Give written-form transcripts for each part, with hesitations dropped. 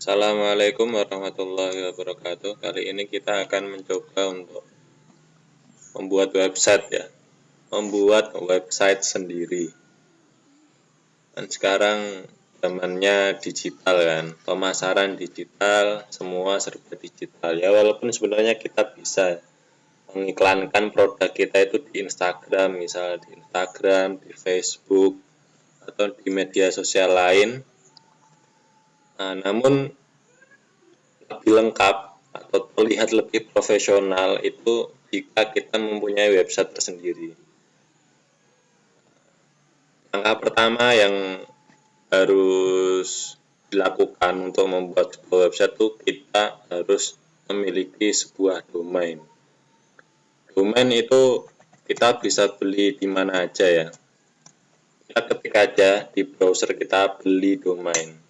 Assalamualaikum warahmatullahi wabarakatuh. Kali ini kita akan mencoba untuk membuat website sendiri. Dan sekarang zamannya digital kan, pemasaran digital, semua serba digital. Ya walaupun sebenarnya kita bisa mengiklankan produk kita itu di Instagram, misalnya di Instagram, di Facebook, atau di media sosial lain. Nah, namun lebih lengkap atau terlihat lebih profesional itu jika kita mempunyai website tersendiri. Langkah pertama yang harus dilakukan untuk membuat sebuah website itu kita harus memiliki sebuah domain. Domain itu kita bisa beli di mana aja ya. Kita ketik aja di browser kita beli domain.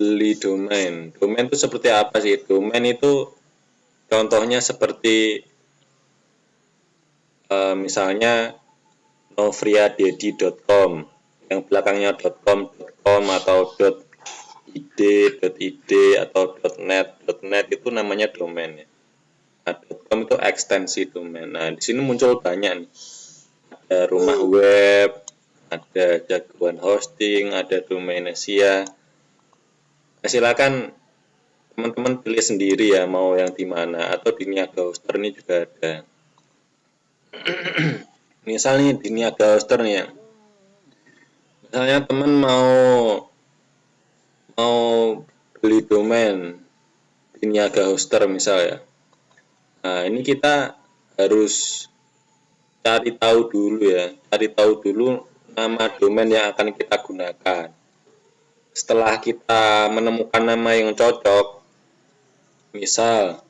Beli domain. Domain itu seperti apa sih? Domain itu contohnya seperti misalnya novriadedi.com yang belakangnya .com atau .id atau .net itu namanya domain ya. Nah, .com itu ekstensi domain. Nah, di sini muncul banyak nih. Ada rumah web, ada jagoan hosting, ada Domainsia. Nah, silakan teman-teman pilih sendiri ya mau yang di mana, atau di Niaga Hoster ini juga ada. Misalnya di Niaga Hoster nih ya. Misalnya teman mau beli domain di Niaga Hoster misalnya. Nah, ini kita harus cari tahu dulu nama domain yang akan kita gunakan. Setelah kita menemukan nama yang cocok, misal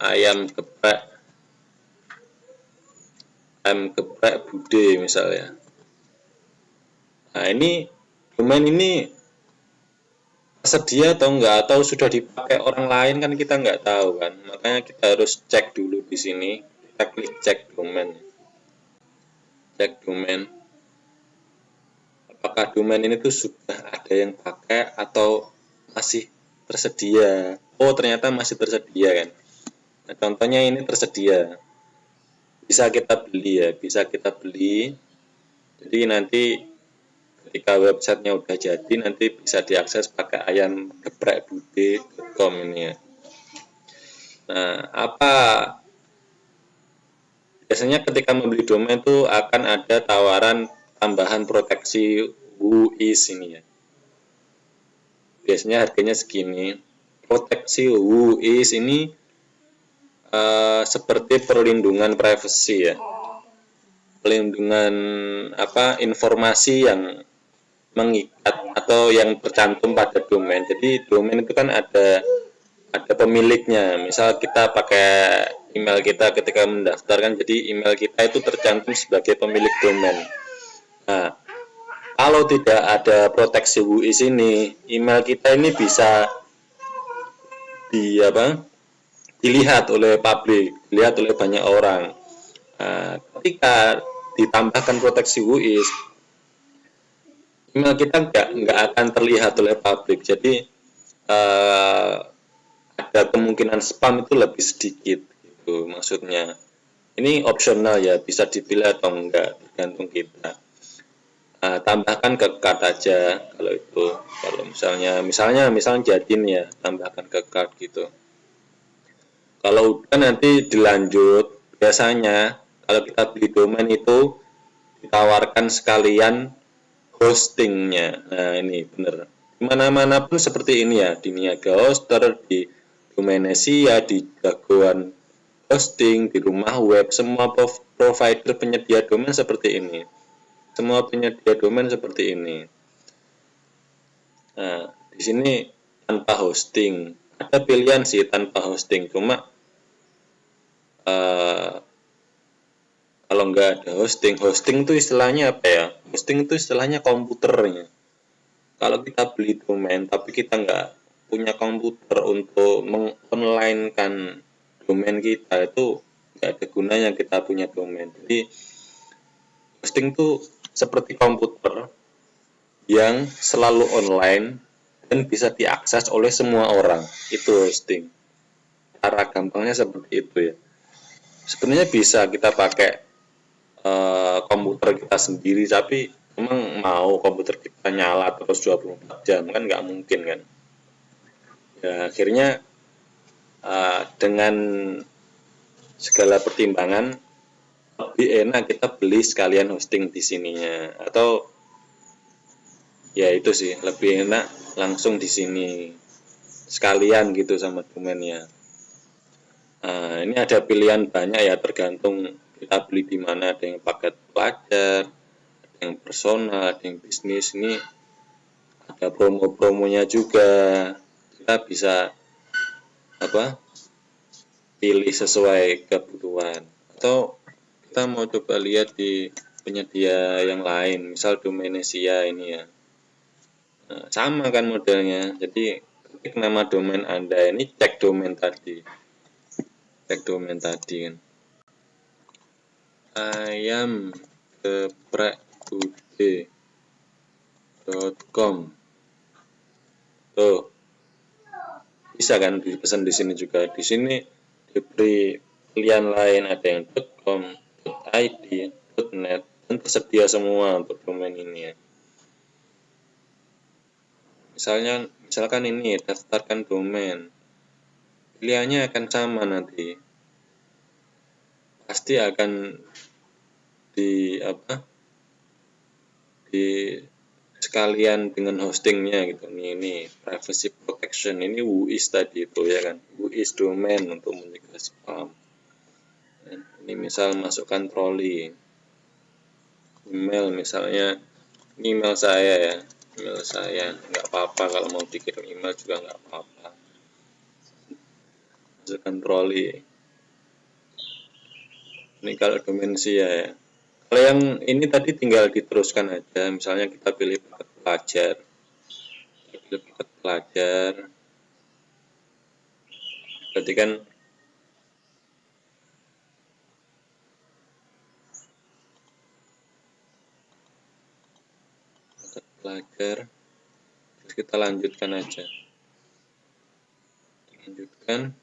ayam geprek bude misalnya. Nah, ini domain ini tersedia atau enggak, atau sudah dipakai orang lain kan kita enggak tahu kan. Makanya kita harus cek dulu di sini. Kita klik cek domain. Cek domain. Apakah domain ini tuh sudah ada yang pakai atau masih tersedia? Oh, ternyata masih tersedia kan. Nah, contohnya ini tersedia. Bisa kita beli ya, bisa kita beli. Jadi nanti ketika websitenya udah jadi nanti bisa diakses pakai ayamgeprekbude.com ini ya. Nah, biasanya ketika membeli domain itu akan ada tawaran tambahan proteksi WHOIS ini ya. Biasanya harganya segini. Proteksi WHOIS ini seperti perlindungan privasi ya. Perlindungan informasi yang mengikat atau yang tercantum pada domain. Jadi domain itu kan ada pemiliknya. Misal kita pakai email kita ketika mendaftarkan, jadi email kita itu tercantum sebagai pemilik domain. Nah, kalau tidak ada proteksi WHOIS ini, email kita ini bisa dilihat oleh publik, dilihat oleh banyak orang. Nah, ketika ditambahkan proteksi WHOIS, email kita nggak akan terlihat oleh publik. Jadi ada kemungkinan spam itu lebih sedikit gitu maksudnya. Ini opsional ya, bisa dipilih atau enggak, tergantung kita. Tambahkan ke cart aja kalau itu. Kalau misalnya jadiin ya, tambahkan ke cart gitu. Kalau udah nanti dilanjut, biasanya kalau kita beli domain itu ditawarkan sekalian hostingnya. Nah, ini bener. Mana-mana pun seperti ini ya, di Niaga Hoster, di Domainsia, di jagoan hosting, di rumah web, semua provider penyedia domain seperti ini. Semua penyedia domain seperti ini. Nah, di sini tanpa hosting. Ada pilihan sih tanpa hosting, cuma kalau nggak ada hosting itu istilahnya apa ya? Hosting itu istilahnya komputernya. Kalau kita beli domain tapi kita nggak punya komputer untuk mengonlinekan domain kita, itu nggak ada gunanya kita punya domain. Jadi hosting itu seperti komputer yang selalu online dan bisa diakses oleh semua orang. Itu hosting. Cara gampangnya seperti itu ya. Sebenarnya bisa kita pakai komputer kita sendiri, tapi emang mau komputer kita nyala terus 24 jam kan nggak mungkin kan. Ya, akhirnya dengan segala pertimbangan lebih enak kita beli sekalian hosting di sininya, atau ya itu sih lebih enak langsung di sini sekalian gitu sama domainnya. Ini ada pilihan banyak ya, tergantung kita beli di mana. Ada yang paket pelajar, ada yang personal, ada yang bisnis. Ini ada promo-promonya juga. Kita bisa pilih sesuai kebutuhan. Atau kita mau coba lihat di penyedia yang lain, misal Domainsia ini ya. Sama kan modelnya. Jadi ketik nama domain Anda, ini cek domain tadi kan. Ayam geprek bude.com. Tuh, bisa kan dipesan di sini juga. Di sini diberi pilihan lain, ada yang .com, .id, .net, dan tersedia semua untuk domain ini ya. Misalkan ini daftarkan domain, pilihannya akan sama nanti. Pasti akan di sekalian dengan hostingnya gitu. Ini privacy protection, ini WHOIS tadi itu ya kan, WHOIS domain untuk mencegah spam. Dan ini misal masukkan troli email, misalnya ini email saya nggak apa-apa, kalau mau dikirim email juga nggak apa-apa. Masukkan troli, ini kalau Domainsia ya. Kalau yang ini tadi tinggal diteruskan aja, misalnya kita pilih paket pelajar, berarti kan pelajar, terus kita lanjutkan aja, lanjutkan.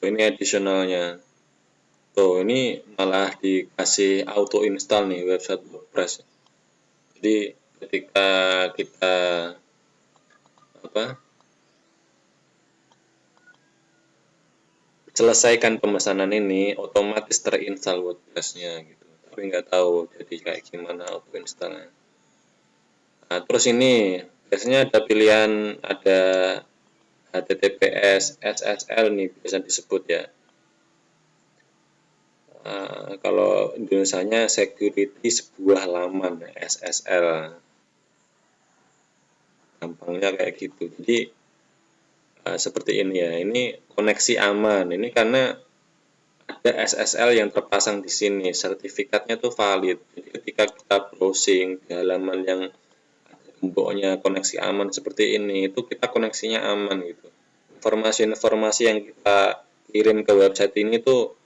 Ini additionalnya. Tuh, ini malah dikasih auto install nih website WordPress. Jadi ketika kita selesaikan pemesanan ini, otomatis terinstall WordPress-nya gitu. Tapi nggak tahu jadi kayak gimana auto installnya. Nah, terus ini biasanya ada pilihan, ada HTTPS, SSL nih biasa disebut ya. Kalau Indonesianya security sebuah laman, SSL. Gampangnya kayak gitu. Jadi seperti ini ya. Ini koneksi aman. Ini karena ada SSL yang terpasang di sini. Sertifikatnya tuh valid. Jadi ketika kita browsing di halaman yang gemboknya koneksi aman seperti ini, itu kita koneksinya aman gitu. Informasi-informasi yang kita kirim ke website ini tuh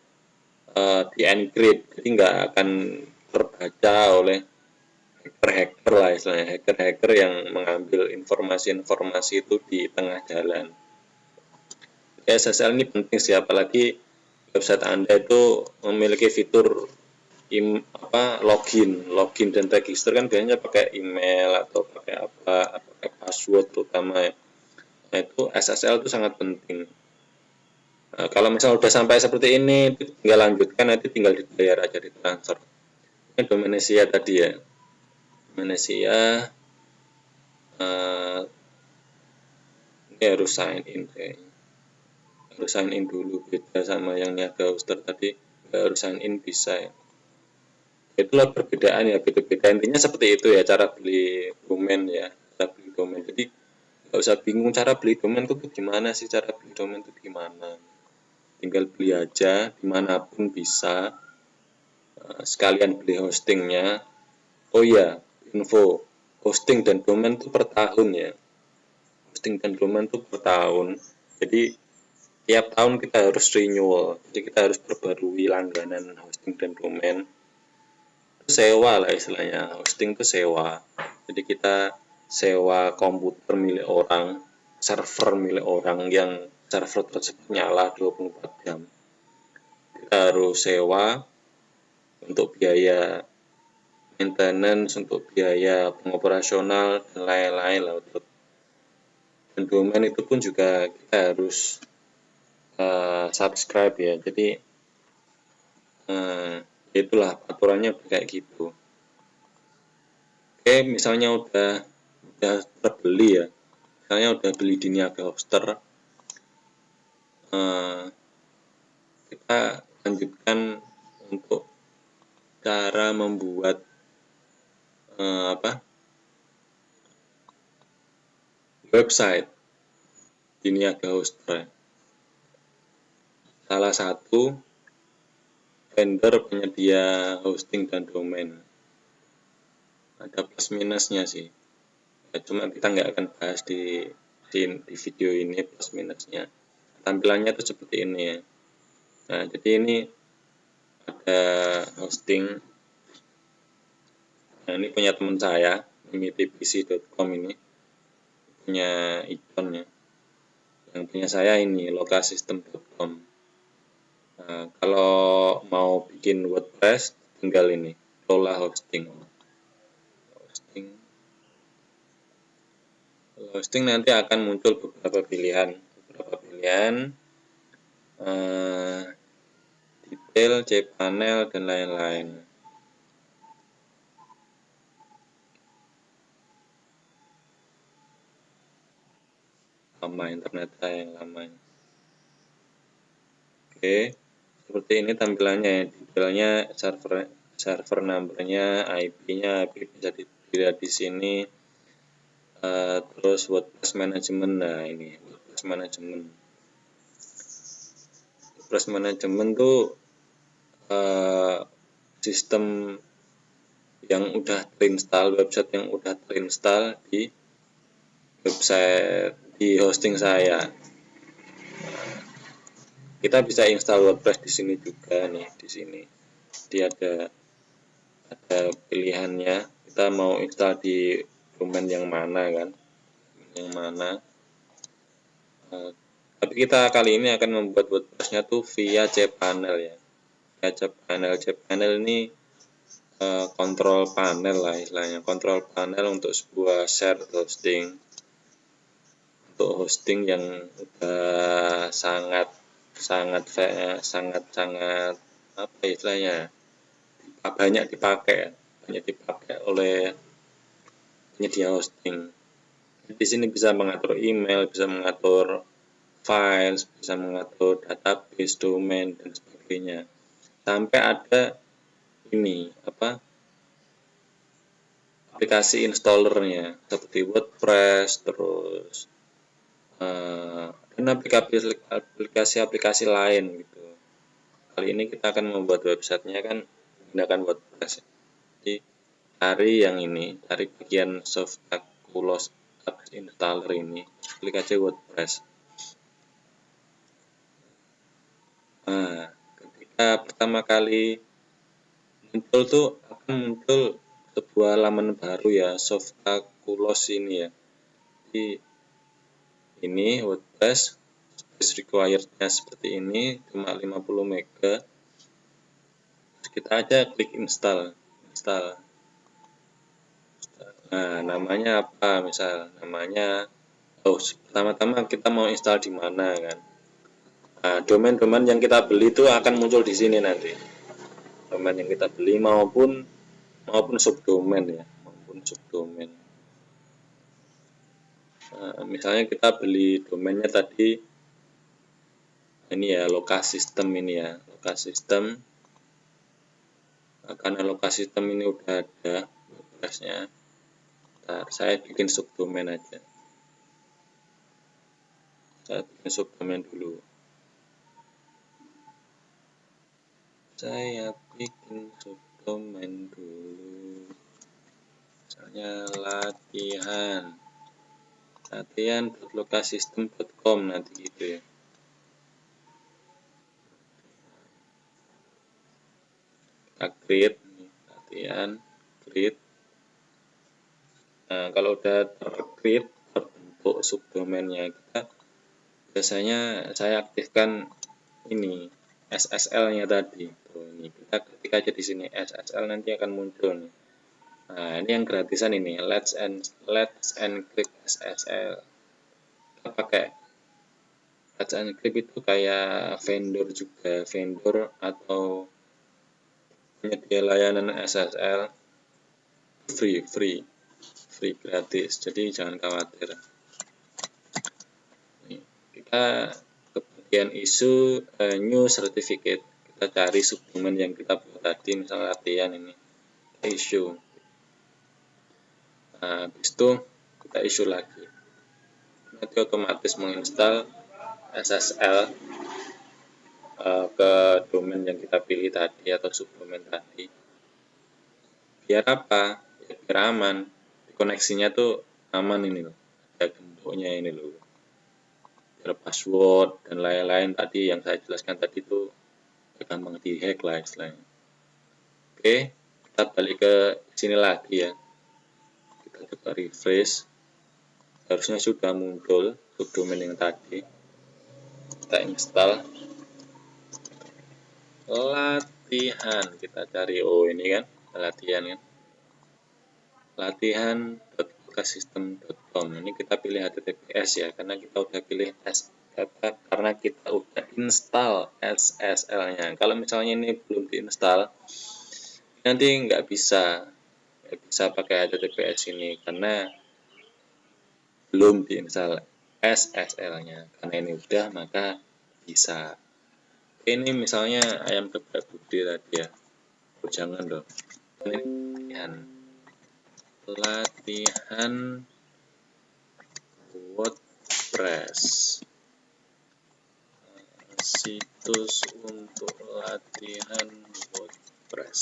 di-encrypt, jadi nggak akan terbaca oleh hacker-hacker lah istilahnya, hacker-hacker yang mengambil informasi-informasi itu di tengah jalan. SSL ini penting sih, apalagi website Anda itu memiliki fitur login dan register kan biasanya pakai email atau pakai pakai password terutama ya. Nah, itu SSL itu sangat penting. Nah, kalau misalnya udah sampai seperti ini, tinggal lanjutkan, nanti tinggal dibayar aja, ditransfer. Ini Domainsia tadi ya. Domainsia ini harus sign in kayaknya. Harus sign in dulu, beda sama yang niaga hoster tadi, nggak harus sign in bisa ya. Itulah perbedaan ya, beda-beda. Intinya seperti itu ya cara beli domain ya, cara beli domain. Jadi nggak usah bingung cara beli domain itu gimana sih, cara beli domain itu gimana. Tinggal beli aja dimanapun bisa, sekalian beli hostingnya. Oh iya, info hosting dan domain itu per tahun ya, hosting dan domain itu per tahun. Jadi tiap tahun kita harus renewal, jadi kita harus perbarui langganan hosting dan domain. Sewa lah istilahnya, hosting itu sewa. Jadi kita sewa komputer milik orang, server milik orang yang server tersebut nyala 24 jam. Kita harus sewa untuk biaya maintenance, untuk biaya pengoperasional dan lain-lain lah. Dan domain itu pun juga kita harus subscribe ya. Jadi itulah aturannya kayak gitu. Oke, misalnya udah terbeli ya, misalnya udah beli di Niaga Hoster, kita lanjutkan untuk cara membuat website di Niaga Hoster. Salah satu vendor penyedia hosting dan domain. Ada plus minusnya sih. Ya, cuma kita nggak akan bahas di video ini plus minusnya. Tampilannya tuh seperti ini ya. Nah, jadi ini ada hosting. Nah, ini punya teman saya, mimitpc.com ini. Punya ikonnya. Yang punya saya ini lokasystem.com. Nah, kalau mau bikin WordPress tinggal ini, Lola Hosting. Hosting nanti akan muncul beberapa pilihan, detail, cPanel dan lain-lain. Lama internet saya yang lama. Oke, seperti ini tampilannya ya. Detailnya server numbernya, IP-nya, IP bisa dilihat di sini. Terus WordPress management, nah ini WordPress management. WordPress management tuh sistem yang udah terinstall, website yang udah terinstall di website di hosting saya. Kita bisa install WordPress di sini juga nih, di sini. Dia ada pilihannya. Kita mau install di domain yang mana kan? Yang mana? Tapi kita kali ini akan membuat WordPress-nya tuh via cPanel ya. Via cPanel ini kontrol panel lah istilahnya. Kontrol panel untuk sebuah shared hosting. Untuk hosting yang udah sangat apa istilahnya, banyak dipakai oleh penyedia hosting. Di sini bisa mengatur email, bisa mengatur files, bisa mengatur database, domain dan sebagainya. Sampai ada ini aplikasi installernya seperti WordPress, terus dan aplikasi-aplikasi lain gitu. Kali ini kita akan membuat websitenya kan menggunakan WordPress. Jadi cari yang ini, cari bagian Softaculous Apps Installer ini, klik aja WordPress. Nah, ketika pertama kali muncul tuh akan muncul sebuah halaman baru ya, Softaculous ini ya. Jadi ini WordPress space required-nya seperti ini, cuma 50 MB. Kita aja klik install. Nah, namanya apa? Misal namanya, pertama-tama kita mau install di mana kan? Nah, domain-domain yang kita beli itu akan muncul di sini nanti. Domain yang kita beli maupun subdomain ya, Nah, misalnya kita beli domainnya tadi ini ya, Lokasystem ini ya, Lokasystem. Karena Lokasystem ini udah ada WordPress-nya. Saya bikin subdomain aja. Saya bikin subdomain dulu. Saya bikin subdomain dulu. Misalnya latihan. latihan.lokasistem.com nanti gitu ya. Kita create latihan, create. Nah, kalau udah tercreate, terbentuk subdomainnya, kita biasanya saya aktifkan ini SSL-nya tadi. Tuh, ini kita ketik aja di sini SSL, nanti akan muncul nih. Nah, ini yang gratisan ini, let's encrypt SSL. Kita pakai let's encrypt itu kayak vendor juga, vendor atau penyedia layanan SSL free gratis. Jadi jangan khawatir. Nih, kita ke bagian isu new certificate. Kita cari subdomain yang kita buat tadi, misalnya latihan ini. Kita issue. Nah, habis itu kita issue lagi. Nanti otomatis menginstal SSL ke domain yang kita pilih tadi atau subdomain tadi. Biar apa? Ya, biar aman. Koneksinya tuh aman ini loh. Ada gemboknya ini loh. Biar password dan lain-lain tadi yang saya jelaskan tadi itu gampang dihack lah istilahnya. Oke, kita balik ke sini lagi ya. Kita coba refresh. Harusnya sudah muncul subdomain yang tadi. Kita install. Latihan, kita cari, oh ini kan latihan kan, latihan.lokasistem.com. Ini kita pilih HTTPS ya, karena kita udah pilih karena kita udah install SSL-nya. Kalau misalnya ini belum diinstal, nanti nggak bisa pakai HTTPS ini karena belum diinstal SSL-nya. Karena ini udah, maka bisa. Ini misalnya ayam geprek Budi tadi ya. Oh, jangan dong. Latihan WordPress. Situs untuk latihan WordPress.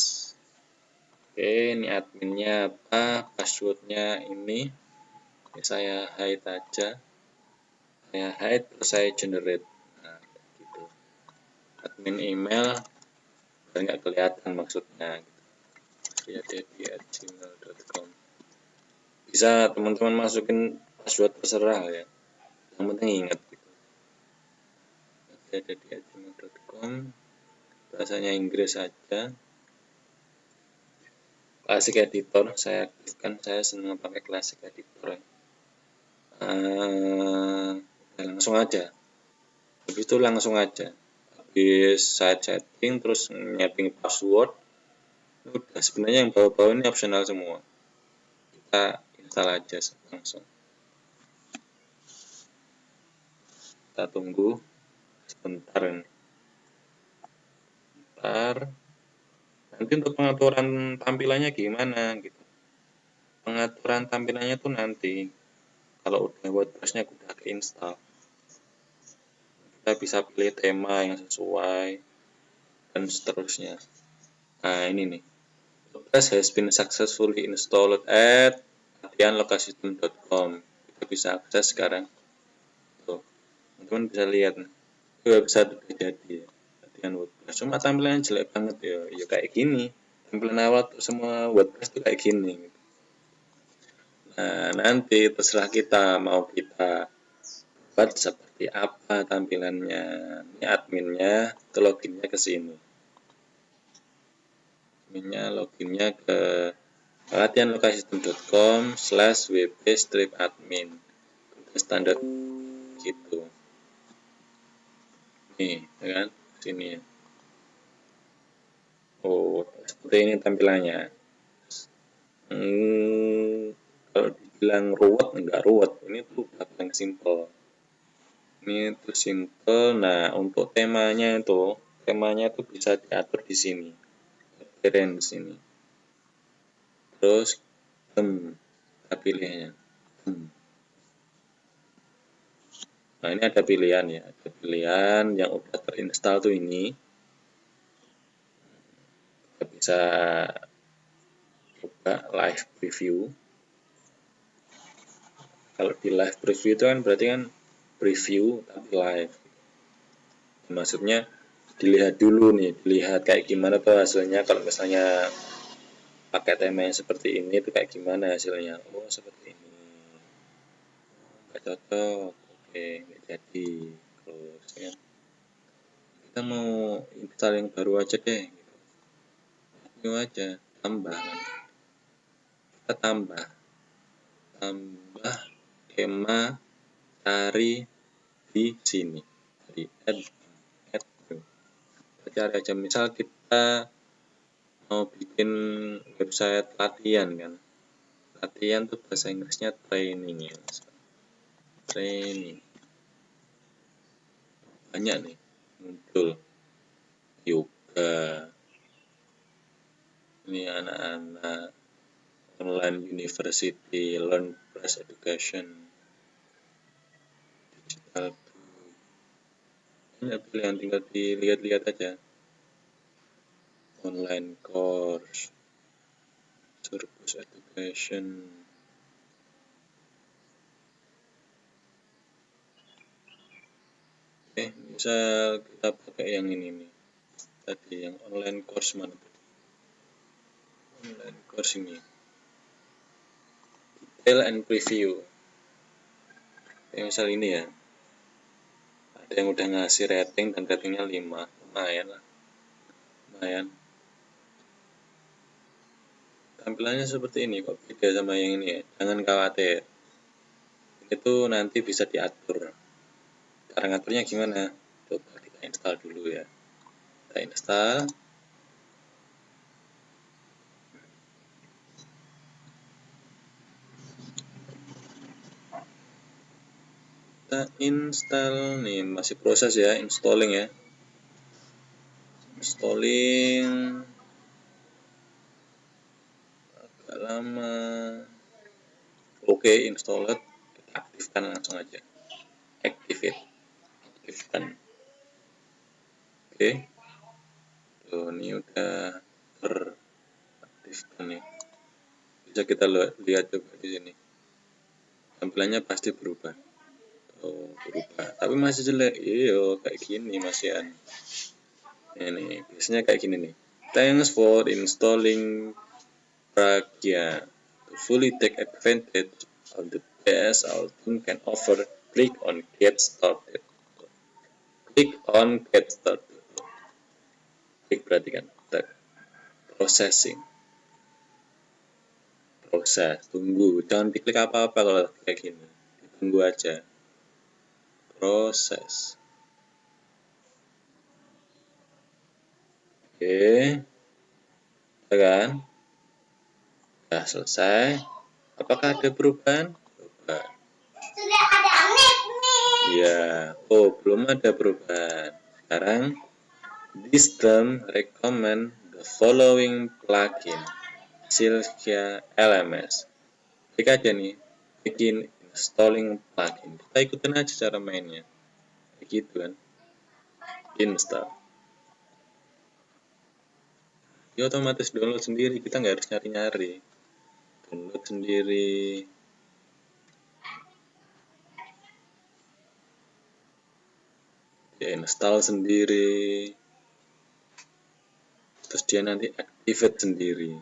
Oke, ini adminnya apa? Passwordnya ini saya hide aja. Saya hide terus saya generate. Nah, gitu. Admin email biar nggak kelihatan maksudnya. Riyadedi@gmail.com. Bisa teman-teman masukin password terserah ya. Yang penting ingat gitu. Riyadedi@gmail.com. Bahasanya Inggris saja. Classic Editor saya aktifkan, saya senang pakai Classic Editor. Langsung aja. Habis itu langsung aja. Habis saya setting terus nyeting password. Udah, sebenarnya yang bawah-bawah ini optional semua. Kita install aja langsung. Kita tunggu sebentar ini. Nanti untuk pengaturan tampilannya gimana gitu. Pengaturan tampilannya tuh nanti kalau udah WordPress-nya udah keinstall, kita bisa pilih tema yang sesuai dan seterusnya. Nah, ini nih. WordPress has been successfully installed at latihanlokasistem.com. Kita bisa akses sekarang. Tuh, teman-teman bisa lihat. Website udah jadi. Latihan WordPress. Cuma tampilannya jelek banget ya. Ya kayak gini. Tampilan awal tuh semua WordPress tuh kayak gini. Nah, nanti terserah kita mau kita buat seperti apa tampilannya. Ini adminnya, loginnya ke sini. Loginnya ke latihanlokasistem.com/wp-admin. Standar gitu. Nih, ya kan? Sini ya. Oh, seperti ini tampilannya. Kalau dibilang ruwet, enggak ruwet. Ini tuh paling simple. Ini tuh simple. Nah, untuk temanya tuh bisa diatur di sini. Keren di sini. Terus kita pilihnya. Nah, ini ada pilihan ya. Ada pilihan yang udah terinstall tuh ini. Kita bisa coba live preview. Kalau di live preview itu kan berarti kan preview tapi live. Maksudnya dilihat dulu nih, dilihat kayak gimana tuh hasilnya. Kalau misalnya pakai tema yang seperti ini itu kayak gimana hasilnya. Oh seperti ini, nggak cocok, oke nggak jadi. Terus ya, kita mau install yang baru aja deh gitu. New aja, tambah kan. Kita tambah tema, cari di sini, di add new. Kita cari aja, misal kita mau bikin website latihan kan. Latihan tuh bahasa Inggrisnya training ya. Training. Banyak nih muncul. Yoga. Ini anak-anak online university, learn press education. Digital book. Banyak pilihan, tinggal dilihat-lihat aja. Online course. Surplus education. Misal kita pakai yang ini nih. Tadi yang online course mana tadi? Online course ini. Detail and preview. Misal ini ya. Ada yang udah ngasih rating dan ratingnya 5. Lumayan lah. Lumayan. Tampilannya seperti ini kok, beda sama yang ini ya. Jangan khawatir. Itu nanti bisa diatur. Cara ngaturnya gimana? Coba kita install dulu ya. Kita install. Kita install nih, masih proses ya, installing ya. Installing agak lama. Oke, installed. Kita aktifkan langsung aja. Activate. Aktifkan. Oke. Tuh, ini udah teraktifkan nih. Bisa kita lihat coba di sini. Tampilannya pasti berubah. Oh, berubah. Tapi masih jelek. Iya, kayak gini masihan. Ini biasanya kayak gini nih. Thanks for installing Pragya. To fully take advantage of the best our team can offer, click on Get Started. Klik on Get Started. Klik berarti kan processing. Proses, tunggu. Jangan diklik apa-apa kalau kayak gini. Tunggu aja. Proses. Oke. Ya kan? Sudah selesai. Apakah ada perubahan? Perubahan. Sudah ada nih. Ya. Oh, belum ada perubahan. Sekarang this term recommend the following plugin. Silvia LMS. Klik aja nih. Bikin installing plugin. Kita ikutin aja cara mainnya. Kayak gitu kan. Install. Dia otomatis download sendiri, kita nggak harus nyari-nyari. Download sendiri. Dia install sendiri. Terus dia nanti activate sendiri.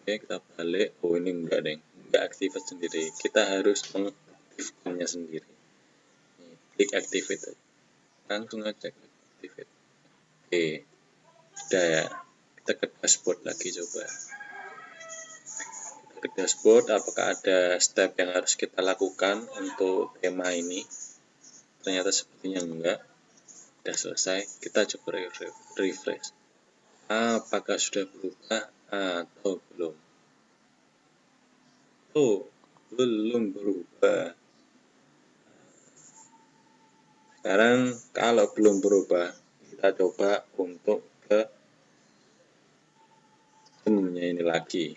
Oke, kita balik. Oh, ini enggak deh. Enggak activate sendiri. Kita harus mengaktifkannya sendiri. Klik activate. Langsung aja activate. Oke. Sudah ya. Kita ke dashboard lagi coba. Ke dashboard, apakah ada step yang harus kita lakukan untuk tema ini? Ternyata sepertinya enggak. Sudah selesai. Kita coba refresh. Apakah sudah berubah atau belum? Oh, belum berubah. Sekarang kalau belum berubah, kita coba untuk ke menunya ini lagi.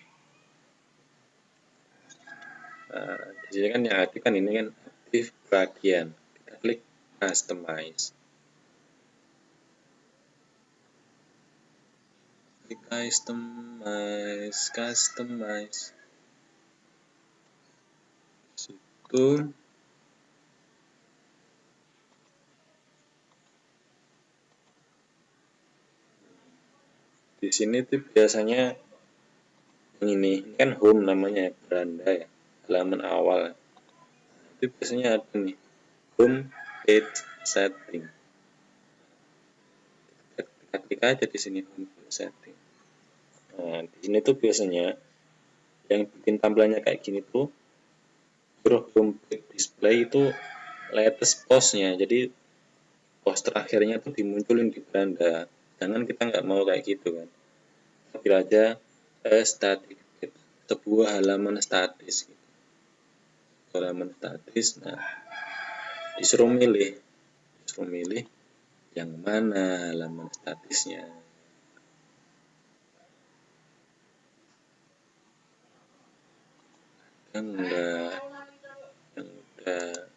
Nah, di sini kan yang aktif kan ini kan aktif bagian. Kita klik customize. customize situ. Di sini tuh biasanya ini kan home namanya, beranda ya, halaman awal. Itu biasanya ada nih home page setting. Kita klik aja di sini home page setting. Nah, di sini tuh biasanya yang bikin tampilannya kayak gini tuh home page display itu latest postnya. Jadi post terakhirnya tuh dimunculin di beranda. Jangan kita nggak mau kayak gitu kan. Pilih aja static, sebuah halaman statis. Halaman statis, nah disuruh milih yang mana halaman statisnya. Enggak, yang udah.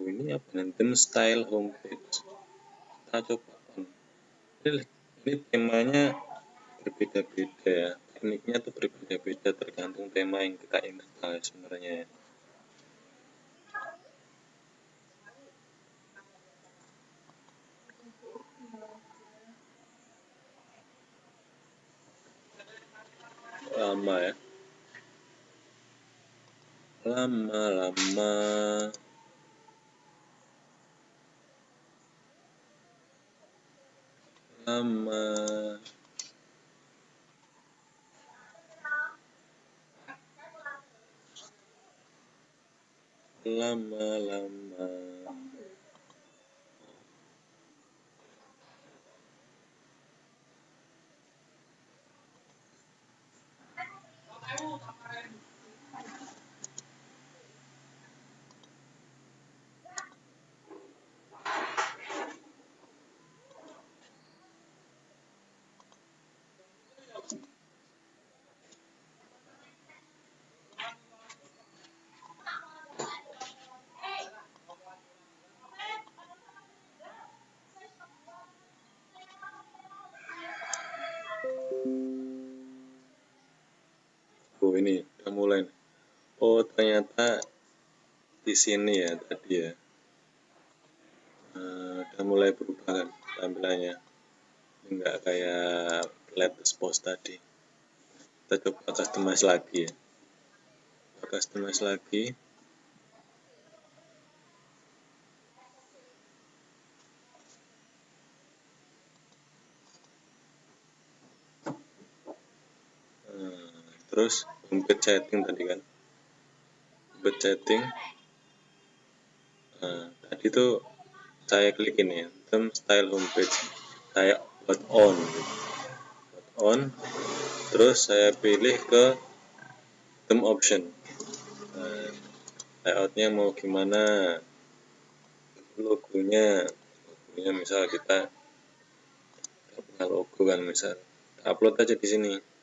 Ini apa nih? Theme style homepage. Kita coba. Ini temanya berbeda-beda ya. Tekniknya tuh berbeda-beda tergantung tema yang kita install sebenarnya. Lama ya. Lama. Oh, ini udah mulai. Oh, ternyata di sini ya tadi ya. Udah mulai berubah kan tampilannya. Enggak kayak latest post tadi. Kita coba customize lagi ya. Customize lagi. Terus homepage setting tadi kan. Homepage setting. Tadi tuh saya klik ini ya, theme style homepage. Saya buat on. Terus saya pilih ke theme option. Layoutnya mau gimana, logonya misal kita punya logo kan, misal upload aja di sini.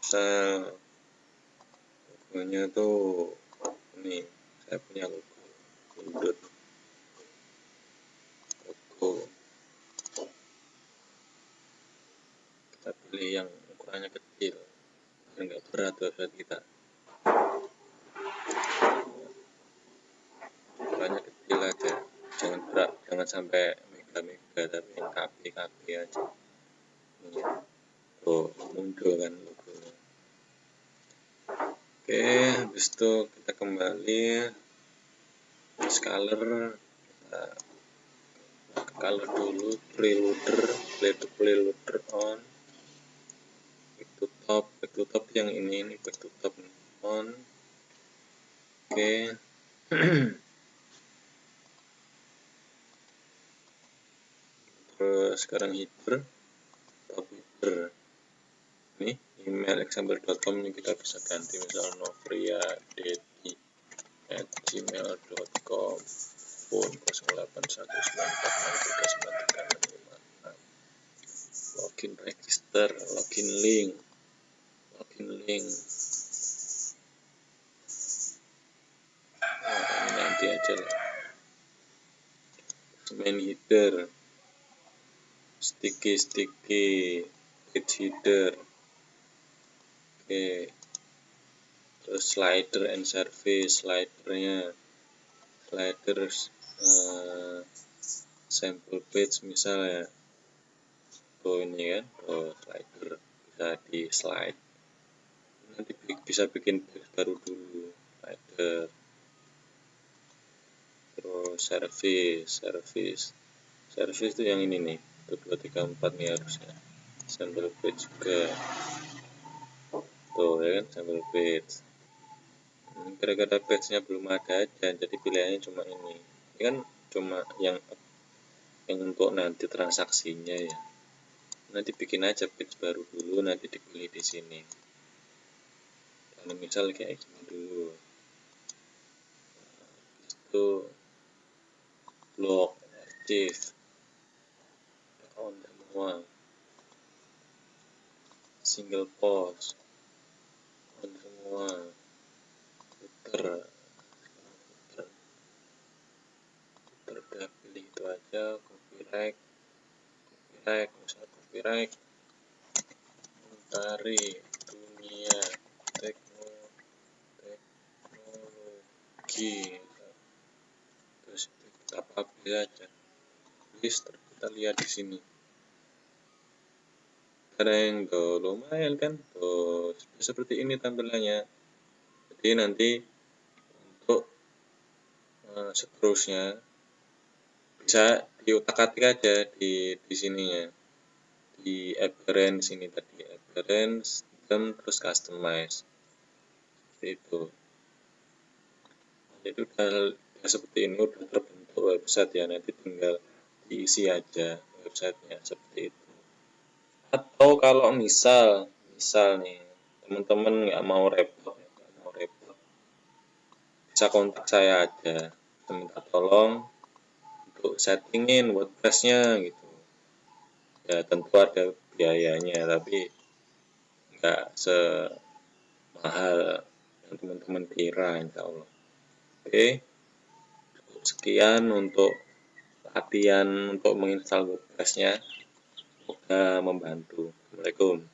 Misal logonya tuh ini, saya punya logo kita pilih yang ukurannya kecil biar nggak berat website kita. Ukurannya kecil aja, jangan berat, jangan sampai mega tapi yang kp aja. Tuh muncul kan logonya. Oke, habis itu kita kembali color, kita color dulu, preloader on, back to top yang ini back to top on. Oke. Terus sekarang header, top header ini email example.com ini kita bisa ganti misal novriadedi@gmail.com. telepon 081946939365. Login register, login link. Ini nanti aja lah. Main header, sticky page header. Oke. Terus slider and service, sliders sample page misalnya. Ini kan, slider bisa di slide. Nanti bisa bikin page baru dulu, slider. Terus service itu yang ini nih, 1 2 3 4 nih harusnya. Sample page juga. Tuh ya kan, sample page. Gara-gara page-nya belum ada aja, jadi pilihannya cuma ini. Ini kan cuma yang untuk nanti transaksinya ya. Nanti bikin aja page baru dulu, nanti dipilih di sini. Kalau misal kayak gini dulu. Itu blog, archive, on semua. Single post, on semua. Footer udah pilih itu aja. Copyright Mentari Dunia Teknologi, terus apa aja. Terus kita lihat di sini. Ada yang lumayan kan, tuh seperti ini tampilannya. Jadi nanti untuk seterusnya bisa diutak-atik aja di sininya, di appearance ini tadi, appearance terus customize seperti itu. Jadi udah seperti ini, udah terbentuk website ya, nanti tinggal diisi aja websitenya seperti itu. Atau kalau misal nih teman-teman nggak mau repot, bisa kontak saya aja, minta tolong untuk settingin WordPress-nya gitu. Ya tentu ada biayanya, tapi nggak semahal yang teman-teman kira, insya Allah. Oke, sekian untuk latihan untuk menginstal WordPress-nya. Semoga membantu. Assalamualaikum.